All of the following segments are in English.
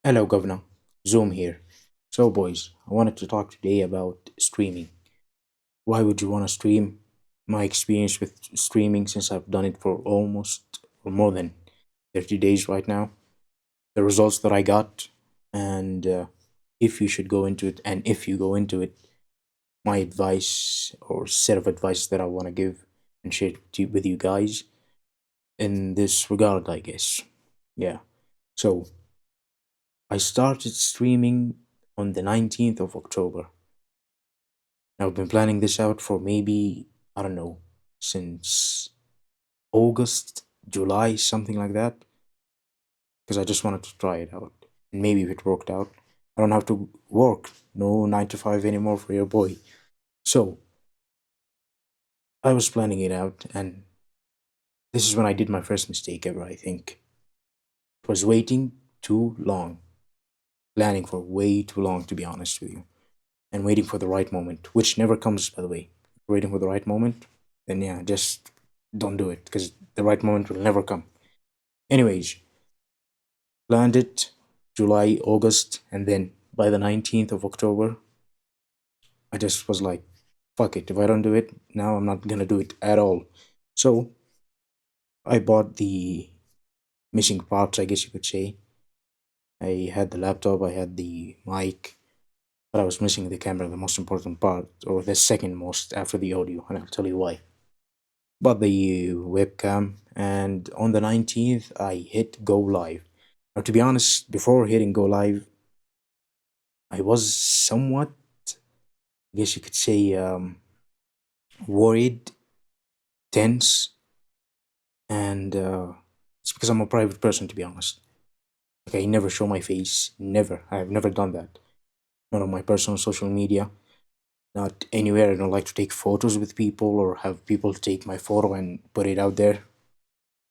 Hello, Governor. Zoom here. So, boys, I wanted to talk today about streaming. Why would you want to stream? My experience with streaming since I've done it for almost or more than 30 days right now. The results that I got, and if you should go into it, and if you go into it, my advice or set of advice that I want to give and share with you guys in this regard, I guess. Yeah. So, I started streaming on the 19th of October. I've been planning this out for maybe, I don't know, since August, July, something like that, because I just wanted to try it out. And maybe if it worked out, I don't have to work, no 9 to 5 anymore for your boy. So, I was planning it out, and this is when I did my first mistake ever, I think. It was waiting too long, planning for way too long, to be honest with you, and waiting for the right moment, which never comes, by the way. Waiting for the right moment, then yeah, just don't do it because the right moment will never come. Anyways, planned it July, August, and then by the 19th of October, I just was like, fuck it. If I don't do it now, I'm not gonna do it at all. So I bought the missing parts, I guess you could say. I had the laptop, I had the mic, but I was missing the camera, the most important part, or the second most after the audio, and I'll tell you why. Bought the webcam, and on the 19th, I hit go live. Now, to be honest, before hitting go live, I was somewhat, I guess you could say, worried, tense, and it's because I'm a private person, to be honest. Like, I never show my face, never. I have never done that. Not on my personal social media, not anywhere. I don't like to take photos with people or have people take my photo and put it out there.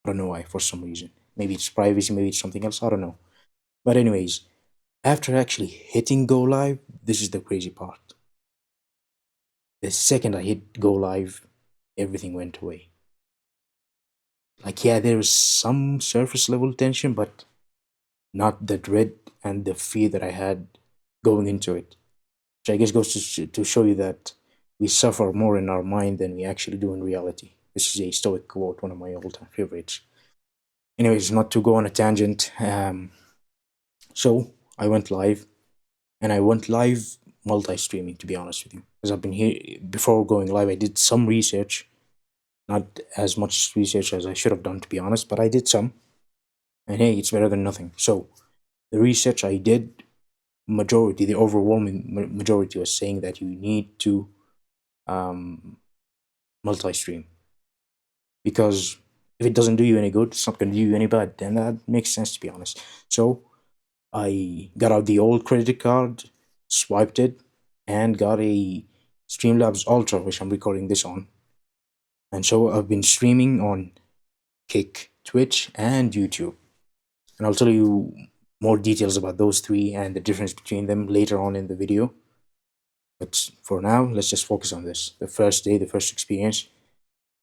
I don't know why, for some reason. Maybe it's privacy, maybe it's something else, I don't know. But, anyways, after actually hitting go live, this is the crazy part. The second I hit go live, everything went away. Like, yeah, there is some surface level tension, but not the dread and the fear that I had going into it. Which I guess goes to show you that we suffer more in our mind than we actually do in reality. This is a Stoic quote, one of my all time favorites. Anyways, not to go on a tangent. So I went live, and I went live multi streaming, to be honest with you. Because I've been here before going live, I did some research, not as much research as I should have done, to be honest, but I did some. And hey, it's better than nothing. So the research I did, majority, the overwhelming majority was saying that you need to um, multi stream because if it doesn't do you any good, it's not going to do you any bad. And that makes sense, to be honest. So I got out the old credit card, swiped it, and got a Streamlabs Ultra, which I'm recording this on. And so I've been streaming on Kick, Twitch, and YouTube. And I'll tell you more details about those three and the difference between them later on in the video. But for now, let's just focus on this. The first day, the first experience.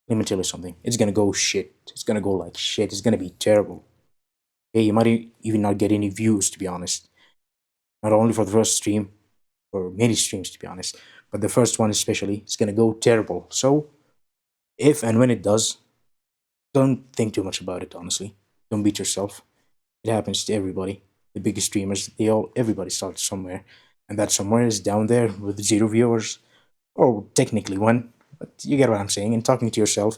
Let me tell you something. It's gonna go shit. It's gonna go like shit. It's gonna be terrible. Hey, you might even not get any views, to be honest. Not only for the first stream, or many streams, to be honest, but the first one especially, it's gonna go terrible. So, if and when it does, don't think too much about it, honestly. Don't beat yourself. It happens to everybody. The biggest streamers, everybody starts somewhere. And that somewhere is down there with zero viewers. Or technically one. But you get what I'm saying. And talking to yourself,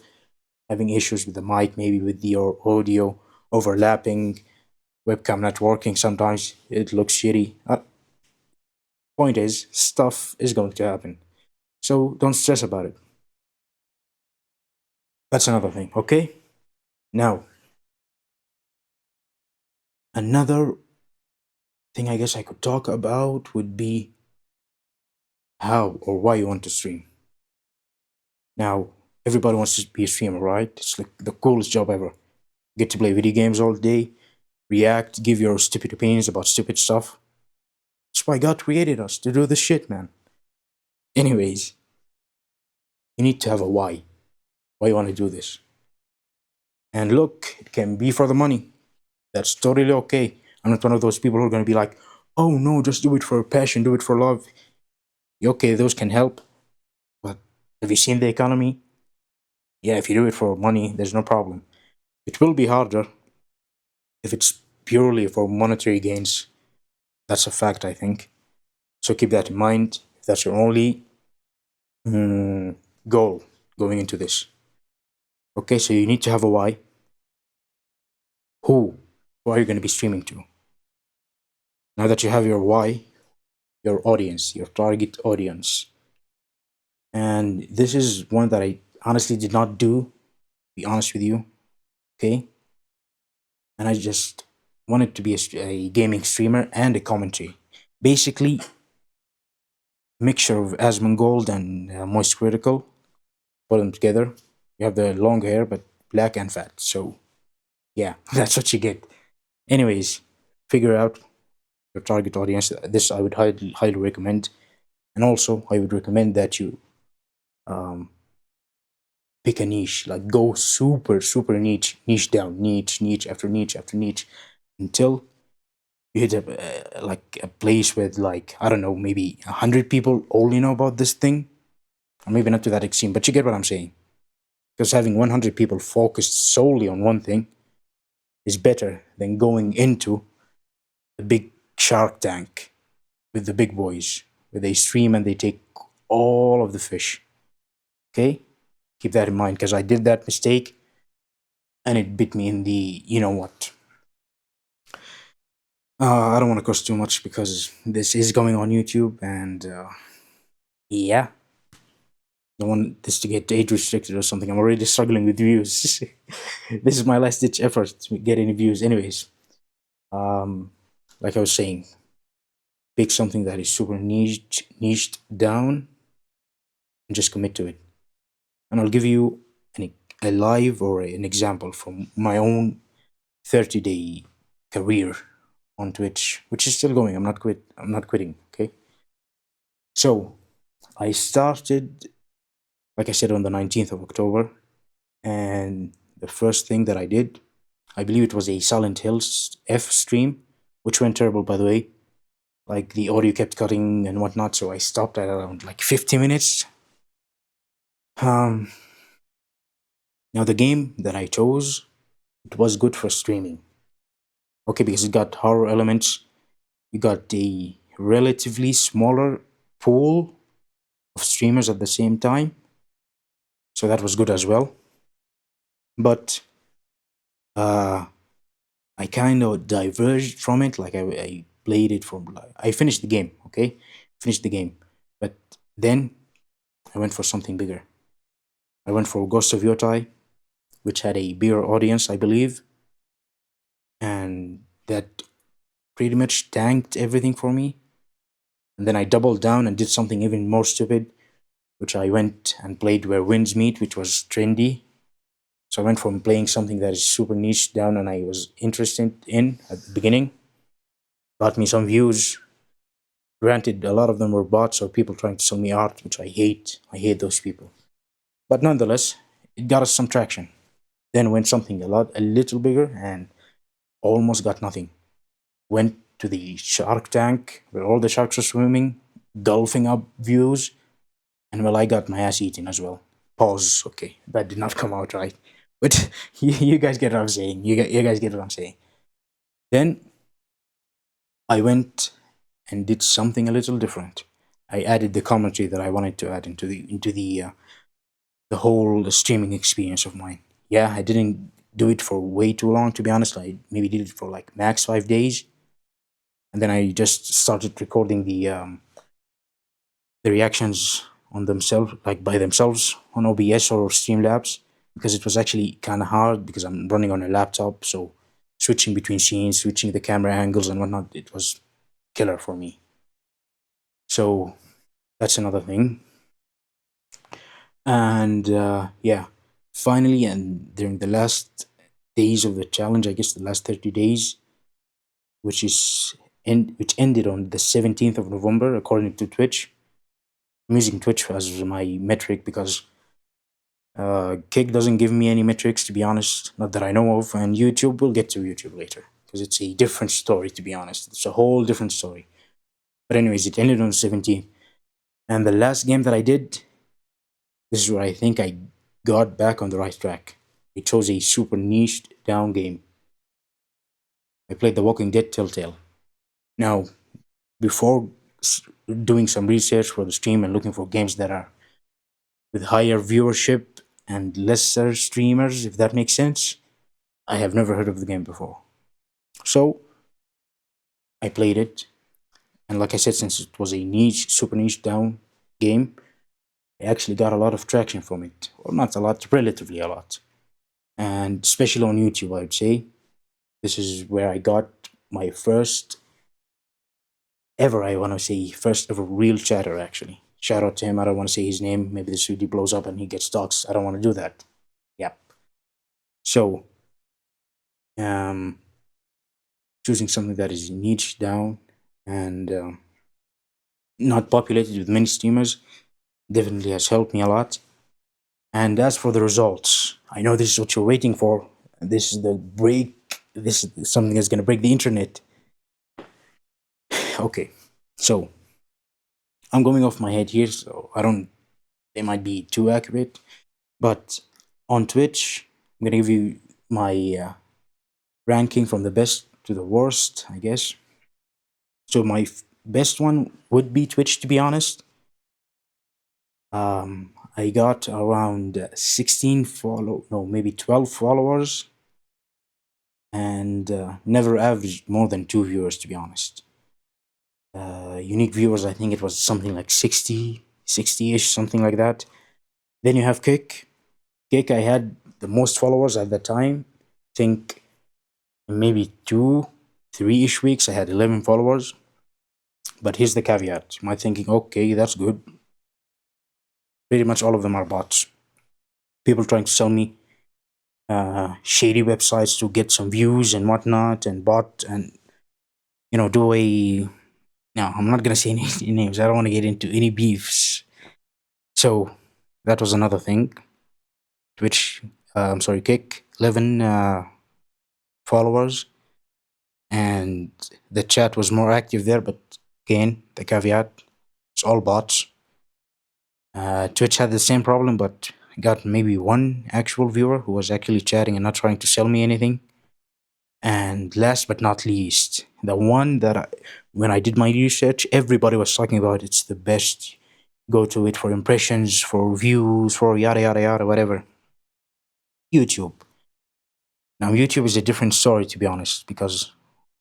having issues with the mic, maybe with your audio overlapping, webcam not working sometimes, it looks shitty. Point is, stuff is going to happen. So don't stress about it. That's another thing, okay? Now, another thing I guess I could talk about would be how or why you want to stream. Now, everybody wants to be a streamer, right? It's like the coolest job ever. You get to play video games all day, react, give your stupid opinions about stupid stuff. That's why God created us to do this shit, man. Anyways, you need to have a why you want to do this. And look, it can be for the money. That's totally okay. I'm not one of those people who are going to be like, oh no, just do it for passion, do it for love. Okay, those can help, but have you seen the economy? Yeah, if you do it for money, there's no problem. It will be harder if it's purely for monetary gains. That's a fact, I think. So keep that in mind. If that's your only goal going into this. Okay, so you need to have a why. Who are you going to be streaming to? Now that you have your why, your audience, your target audience, and this is one that I honestly did not do, to be honest with you. Okay, and I just wanted to be a gaming streamer and a commentary. Basically, mixture of Asmongold and Moist Critical. Put them together. You have the long hair, but black and fat. So yeah, that's what you get. Anyways, figure out your target audience. This I would highly recommend, and also I would recommend that you um, pick a niche. Like go super niche down, niche after niche after niche, until you hit like a place with like I don't know, maybe 100 people only know about this thing, or maybe not to that extreme, but you get what I'm saying. Because having 100 people focused solely on one thing is better than going into the big Shark Tank with the big boys, where they stream and they take all of the fish. Okay? Keep that in mind, because I did that mistake and it bit me in the you know what. I don't want to curse too much because this is going on YouTube, and yeah, don't want this to get age restricted or something. I'm already struggling with views. This is my last ditch effort to get any views. Anyways, like I was saying, pick something that is super niched down, and just commit to it. And I'll give you a live or an example from my own 30-day career on Twitch, which is still going. I'm not quitting. Okay. So I started, like I said, on the 19th of October, and the first thing that I did, I believe it was a Silent Hills F stream, which went terrible, by the way. Like the audio kept cutting and whatnot, so I stopped at around like 50 minutes. Um, Now the game that I chose, it was good for streaming. Okay, because it got horror elements. You got a relatively smaller pool of streamers at the same time, so that was good as well. But I kind of diverged from it. Like I played it from like I finished the game. Okay, finished the game, but then I went for something bigger. I went for Ghost of Yotai, which had a bigger audience, I believe, and that pretty much tanked everything for me. And then I doubled down and did something even more stupid, which I went and played Where Winds Meet, which was trendy. So I went from playing something that is super niche down and I was interested in at the beginning. Got me some views. Granted, a lot of them were bots or people trying to sell me art, which I hate. I hate those people. But nonetheless, it got us some traction. Then went something a little bigger and almost got nothing. Went to the Shark Tank where all the sharks are swimming, golfing up views, and well, I got my ass eaten as well. Pause. Okay, that did not come out right, but you guys get what I'm saying. You guys get what I'm saying. Then I went and did something a little different. I added the commentary that I wanted to add into the whole streaming experience of mine. Yeah, I didn't do it for way too long, to be honest. I maybe did it for like max 5 days, and then I just started recording the reactions on themselves, like by themselves on OBS or Streamlabs, because it was actually kind of hard because I'm running on a laptop. So switching between scenes, switching the camera angles and whatnot, it was killer for me. So that's another thing. And yeah, finally, and during the last days of the challenge, I guess the last 30 days, which which ended on the 17th of November, according to Twitch. I'm using Twitch as my metric because Kick doesn't give me any metrics, to be honest, not that I know of, and YouTube, we'll get to YouTube later. because it's a different story, to be honest. It's a whole different story. But, anyways, it ended on the 17th. And the last game that I did, this is where I think I got back on the right track. I chose a super niche down game. I played The Walking Dead Telltale. Now, before doing some research for the stream and looking for games that are with higher viewership and lesser streamers, if that makes sense, I have never heard of the game before. So I played it, and like I said, since it was a niche, super niche down game, I actually got a lot of traction from it. Well, not a lot, relatively a lot. And especially on YouTube, I would say. This is where I got my first ever, I want to say, first ever real chatter, actually. Shout out to him. I don't want to say his name. Maybe this video blows up and he gets doxxed. I don't want to do that. Yep. So, um, choosing something that is niche down and not populated with many streamers definitely has helped me a lot. And as for the results, I know this is what you're waiting for. This is the break. This is something that's going to break the internet. Okay, so I'm going off my head here, so I don't. They might be too accurate, but on Twitch, I'm gonna give you my ranking from the best to the worst, I guess. So my best one would be Twitch, to be honest. I got around 16 no, maybe 12 followers, and never averaged more than 2 viewers, to be honest. Unique viewers, I think it was something like 60-ish, something like that. Then you have Kick. Kick, I had the most followers at the time. I think maybe 2-3-ish weeks, I had 11 followers. But here's the caveat. You might thinking, okay, that's good. Pretty much all of them are bots. People trying to sell me shady websites to get some views and whatnot, and bot and do a. No, I'm not gonna say any names. I don't want to get into any beefs. So that was another thing. Twitch, I'm sorry, Kick, 11 followers, and the chat was more active there. But again, the caveat: it's all bots. Twitch had the same problem, but got maybe one actual viewer who was actually chatting and not trying to sell me anything. And last but not least, the one that when I did my research, everybody was talking about it's the best. Go to it for impressions, for views, for yada yada yada, whatever. YouTube. Now, YouTube is a different story, to be honest, because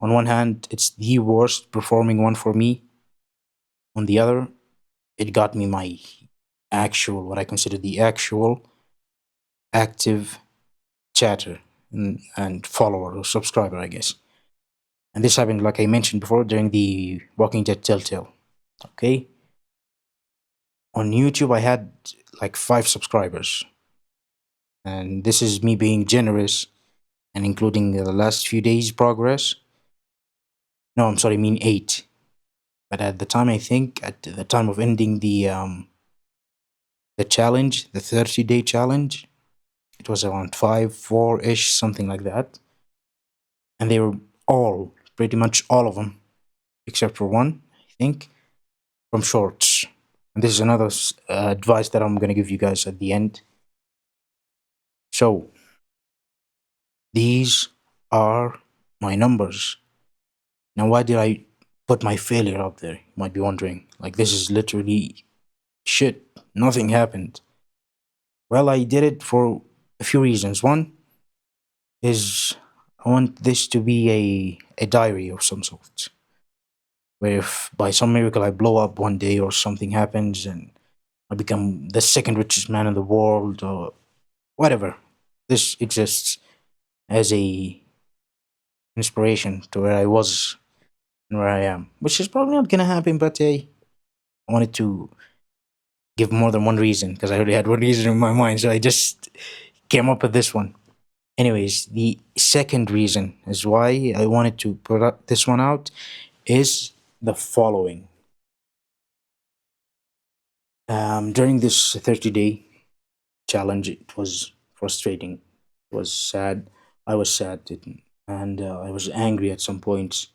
on one hand, it's the worst performing one for me. On the other, it got me my actual, what I consider the actual active chatter and follower or subscriber, I guess. And this happened, like I mentioned before, during the Walking Dead Telltale. Okay? On YouTube, I had like 5 subscribers. And this is me being generous and including the last few days' progress. No, I'm sorry, I mean 8. But at the time, I think, at the time of ending the challenge, the 30-day challenge, it was around 5, 4-ish, something like that. And they were all, pretty much all of them, except for one, I think, from shorts. And this is another advice that I'm going to give you guys at the end. So, these are my numbers. Now, why did I put my failure up there? You might be wondering. Like, this is literally shit. Nothing happened. Well, I did it for a few reasons. One is I want this to be a diary of some sort. Where if by some miracle I blow up one day or something happens and I become the second richest man in the world or whatever, this exists as a inspiration to where I was and where I am, which is probably not gonna happen. But hey, I wanted to give more than one reason because I already had one reason in my mind, so I just came up with this one. Anyways, the second reason is why I wanted to put this one out is the following. During this 30-day challenge, it was frustrating. It was sad. I was sad. and I was angry at some points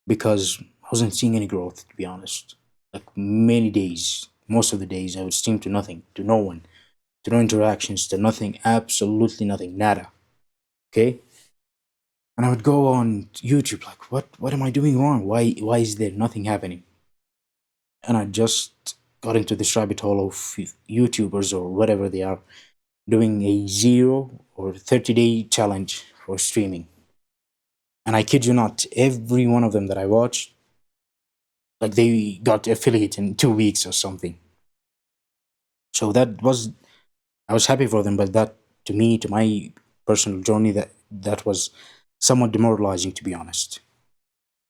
because I wasn't seeing any growth, to be honest. Like many days, most of the days, I would stream to nothing, to no one, to no interactions, to nothing, absolutely nothing, nada. Okay, and I would go on YouTube like, what am I doing wrong? Why is there nothing happening? And I just got into this rabbit hole of YouTubers or whatever they are doing a 0 or 30 day challenge for streaming. And I kid you not, every one of them that I watched, like they got affiliate in 2 weeks or something. So that was, I was happy for them, but that to me, to my personal journey, that was somewhat demoralizing, to be honest.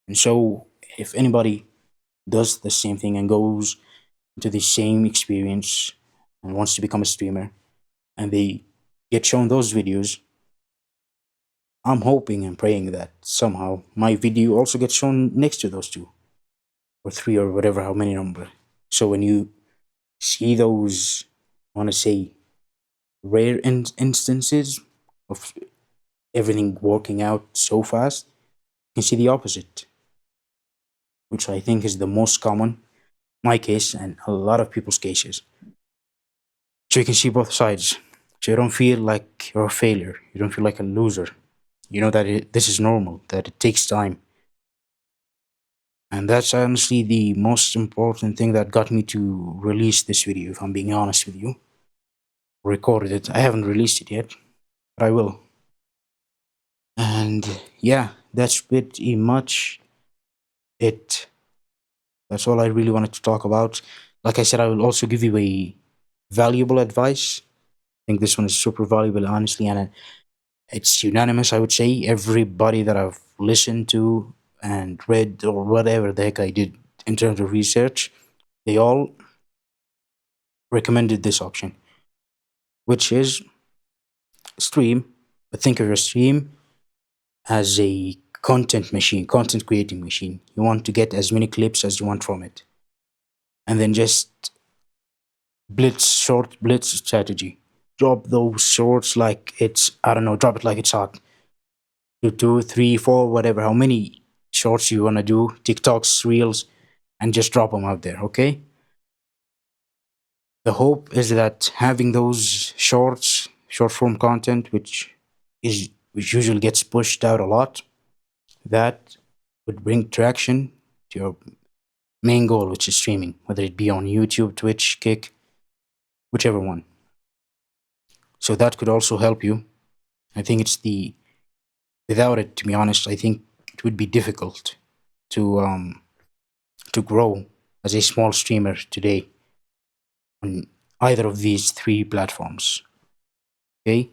And so if anybody does the same thing and goes into the same experience and wants to become a streamer and they get shown those videos, I'm hoping and praying that somehow my video also gets shown next to those two or three or whatever, how many number. So when you see those, I want to say, rare instances of everything working out so fast, you can see the opposite, which I think is the most common, my case and a lot of people's cases. So you can see both sides. So you don't feel like you're a failure. You don't feel like a loser. You know that this is normal, that it takes time. And that's honestly the most important thing that got me to release this video, if I'm being honest with you. Recorded it. I haven't released it yet, but I will. And yeah, that's pretty much it. That's all I really wanted to talk about. Like I said, I will also give you a valuable advice. I think this one is super valuable, honestly, and it's unanimous, I would say. Everybody that I've listened to and read or whatever the heck I did in terms of research, they all recommended this option, which is stream. But think of your stream as a content machine, content creating machine. You want to get as many clips as you want from it. And then just blitz strategy. Drop those shorts like it's, I don't know, drop it like it's hot. Do two, three, four, whatever, how many shorts you want to do, TikToks, Reels, and just drop them out there, okay? The hope is that having those shorts, short form content, which usually gets pushed out a lot, that would bring traction to your main goal, which is streaming, whether it be on YouTube, Twitch, Kick, whichever one. So that could also help you. I think it's the without it, to be honest, I think it would be difficult to grow as a small streamer today on either of these three platforms. Okay,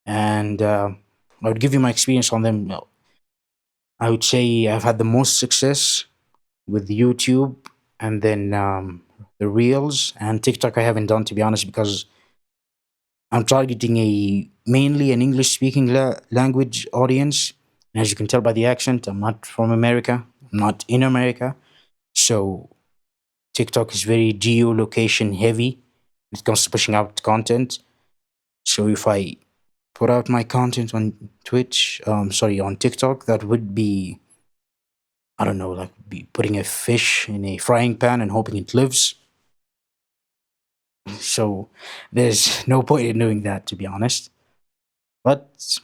and I would give you my experience on them. I would say I've had the most success with YouTube, and then the Reels and TikTok. I haven't done, to be honest, because I'm targeting a mainly an English speaking language audience. And as you can tell by the accent, I'm not from America. I'm not in America. So TikTok is very geolocation heavy when it comes to pushing out content. So if I put out my content on on TikTok, that would be, I don't know, like be putting a fish in a frying pan and hoping it lives. So there's no point in doing that, to be honest. But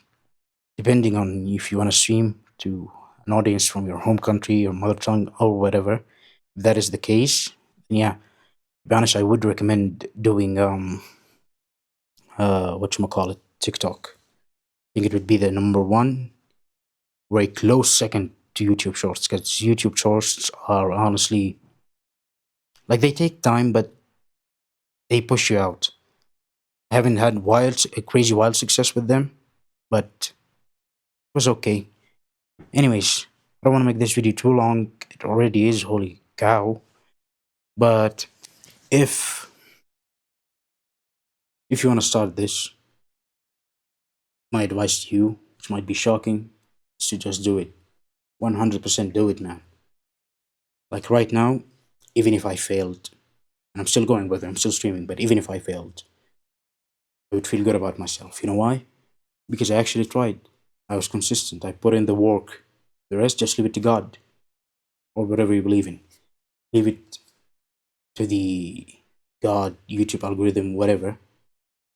depending on if you want to stream to an audience from your home country, your mother tongue, or whatever, if that is the case, yeah, to be honest, I would recommend doing what you call it, TikTok. I think it would be the number one, very close second to YouTube Shorts, because YouTube Shorts are honestly like they take time, but they push you out. I haven't had crazy wild success with them, but it was okay. Anyways, I don't want to make this video too long. It already is, holy cow. But if if you want to start this, my advice to you, which might be shocking, is to just do it. 100% do it, man. Like right now, even if I failed, and I'm still going with it, I'm still streaming, but even if I failed, I would feel good about myself. You know why? Because I actually tried. I was consistent. I put in the work. The rest, just leave it to God or whatever you believe in. Leave it to the God, YouTube algorithm, whatever.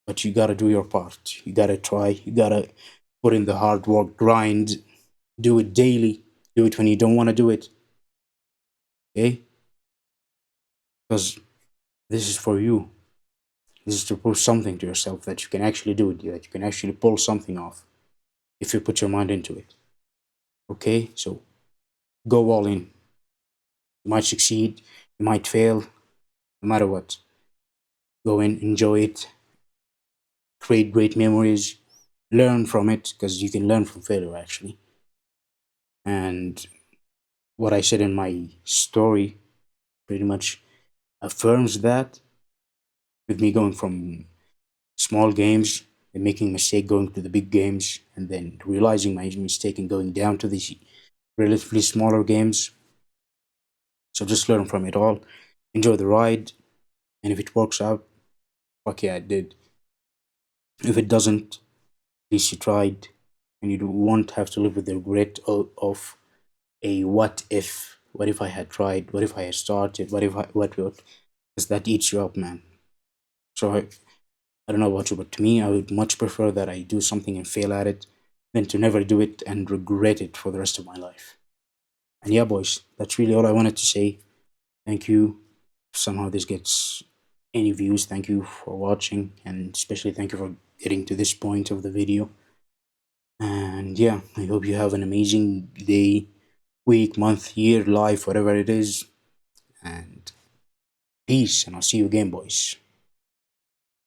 But you gotta do your part. You gotta try. You gotta put in the hard work, grind, do it daily. Do it when you don't want to do it. Okay? Because this is for you. This is to prove something to yourself that you can actually do it, that you can actually pull something off if you put your mind into it. Okay? So go all in. You might succeed, you might fail, no matter what. Go in, enjoy it, create great memories, learn from it, because you can learn from failure actually. And what I said in my story pretty much affirms that, with me going from small games and making mistake going to the big games and then realizing my mistake and going down to these relatively smaller games. So just learn from it all, enjoy the ride, and if it works out, fuck yeah, it did. If it doesn't, at least you tried, and you won't have to live with the regret of a what if. What if I had tried? What if I had started? What if I, what? Because that eats you up, man. So I don't know about you, but to me, I would much prefer that I do something and fail at it than to never do it and regret it for the rest of my life. And yeah, boys, that's really all I wanted to say. Thank you. If somehow this gets any views, thank you for watching, and especially thank you for getting to this point of the video. And yeah, I hope you have an amazing day, week, month, year, life, whatever it is. And peace, and I'll see you again, boys.